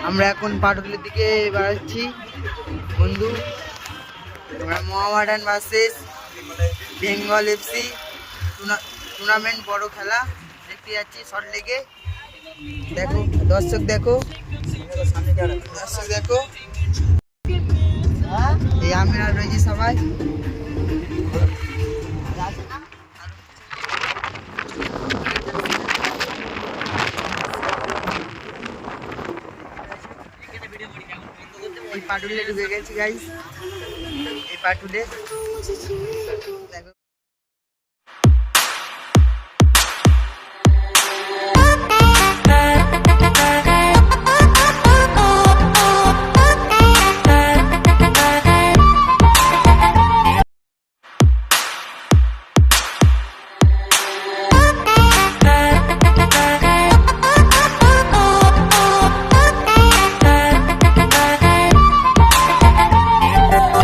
আমরা এখন পাটুলির দিকে বাড়াচ্ছি বন্ধু। আমরা Mohammedan versus Bengal FC tournament বড় খেলা দেখতে যাচ্ছি শর্ট লেগে। দেখো দর্শক, দেখো দর্শক, দেখো এই আমরা রয়েছি সবাই। এই পাটুলে ঢুকে গেছি গাইস, এই পাটুলে দেখো।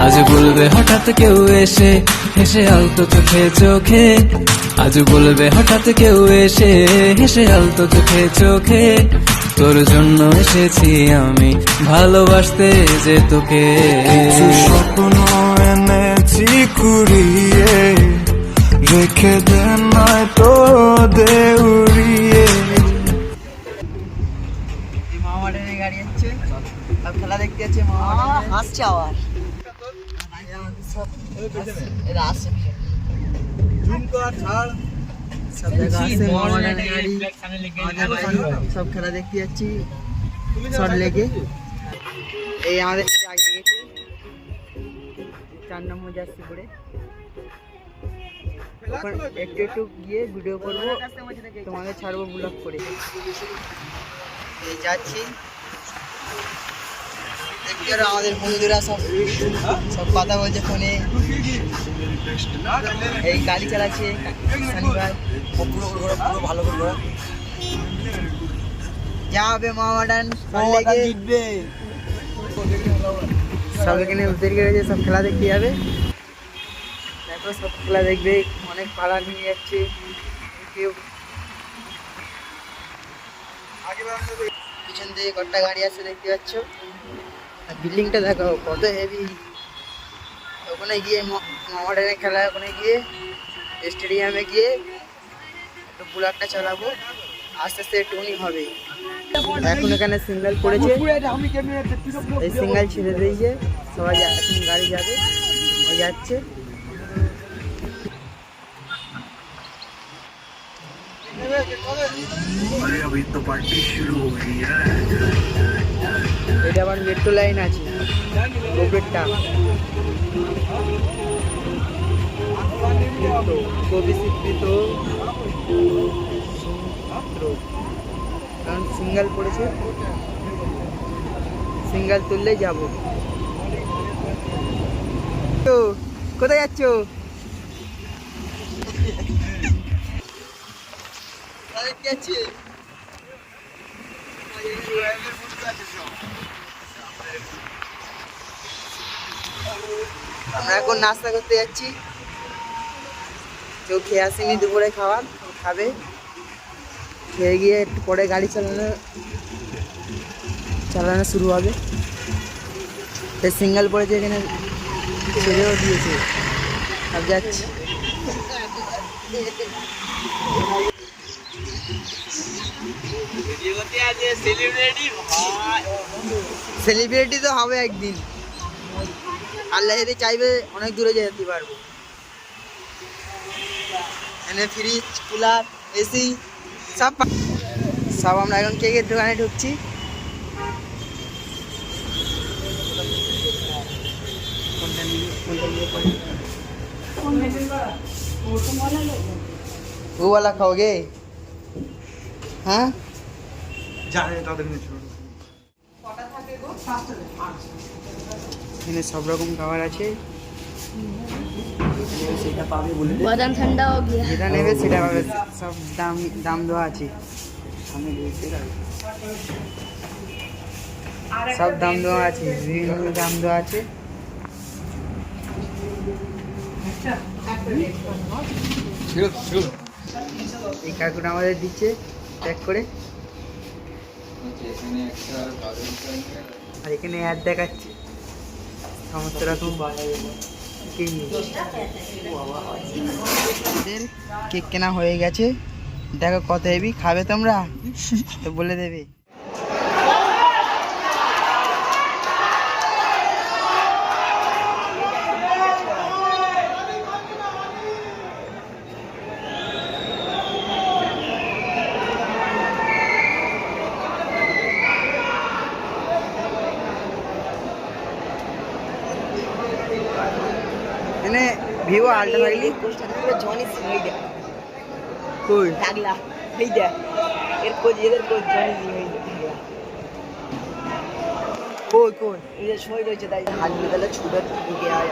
আজ বলবে হঠাৎ কেউ এসে হেসে আলতো চোখে চোখে, আজ বলবে হঠাৎ কেউ এসে হেসে আলতো চোখে চোখে, তোর জন্য এসেছি আমি ভালোবাসতে যে তোকে। কিছু স্বপ্ন এনেছি কুড়িয়ে, রেখে দে নয় তো দেউড়িয়ে। মোহামেডানের গাড়ি যাচ্ছে, সব খেলা দেখতে যাচ্ছে। মোহামেডান আসছে আবার, সব খেলা দেখতে যাচ্ছি শর্ট লেগে। এই আমাদের আগে গেছে 4 নম্বর জার্সি পরে। একটু একটু গিয়ে ভিডিও করবো, তোমাদের ছাড়বো ব্লগ করে। এই যাচ্ছি, আমাদের বন্ধুরা সব সব কথা বলছে ফোনে। এই গাড়ি চালাচ্ছে ভালো করে। যা হবে মোহামেডান জিতবে, সব এখানে উঠে গেছে, সব খেলা দেখতে যাবে। দেখো সব খেলা দেখবে, অনেক পাড়া নিয়ে যাচ্ছে কেউ। পিছন দিয়ে কটা গাড়ি আছে দেখতে পাচ্ছ। বিল্ডিংটা দেখো কত হেভি। ওখানে গিয়ে মোহামেডানের খেলা, ওখানে গিয়ে স্টেডিয়ামে গিয়ে একটু বুলারটা চালাবো, আস্তে আস্তে একটুখানি হবে। এখন এখানে সিগন্যাল পড়েছে, এই সিগন্যাল ছেড়ে দিয়েছে, সবাই এখন গাড়ি যাবে, যাচ্ছে। এটা আবার মেট্রো লাইন আছে ওপরেরটা, কারণ সিঙ্গেল পড়েছে, সিঙ্গেল তুললেই যাবো। তো কোথায় যাচ্ছ? আমরা এখন নাস্তা করতে যাচ্ছি, কেউ খেয়ে আসেনি দুপুরে খাবার, খাবে। খেয়ে গিয়ে একটু পরে গাড়ি চালানো শুরু হবে। সিঙ্গেল পড়েছে, এখানে ছেড়েও দিয়েছে, সব যাচ্ছে। সেলিব্রিটি তো হবে একদিন, আল্লাহ যদি চাইবে অনেক দূরে যেতে পারবো। এখানে ফ্রিজ, কুলার, এসি সব সব আমরা এখন কেকের দোকানে ঢুকছি। वो वाला खाओगे? हाँ এখানে সব রকম খাবার আছে, বাদাম ঠান্ডা हो गया, যেটা নেবে সেটা পাবে, সব দাম দেওয়া আছে, সব দাম দেওয়া আছে, বিভিন্ন দাম দেওয়া আছে। এই কাকুটা আমাদের দিচ্ছে প্যাক করে। আর এখানে অ্যাড দেখাচ্ছে সমস্ত রকম কেক কেনা হয়ে গেছে। দেখো কত হেভি, খাবে তোমরা? তো বলে দেবে। এনে ভিভো আলট্রা থাকলি জনি সিং হয়ে যায় কই থাকলা হয়ে যায় এর কোচ এদের কোচ জনি সিং হয়ে যায় কই কই এই যে সময় রয়েছে তাই হাত নিয়ে তাহলে ছুটে ঢুকে আয়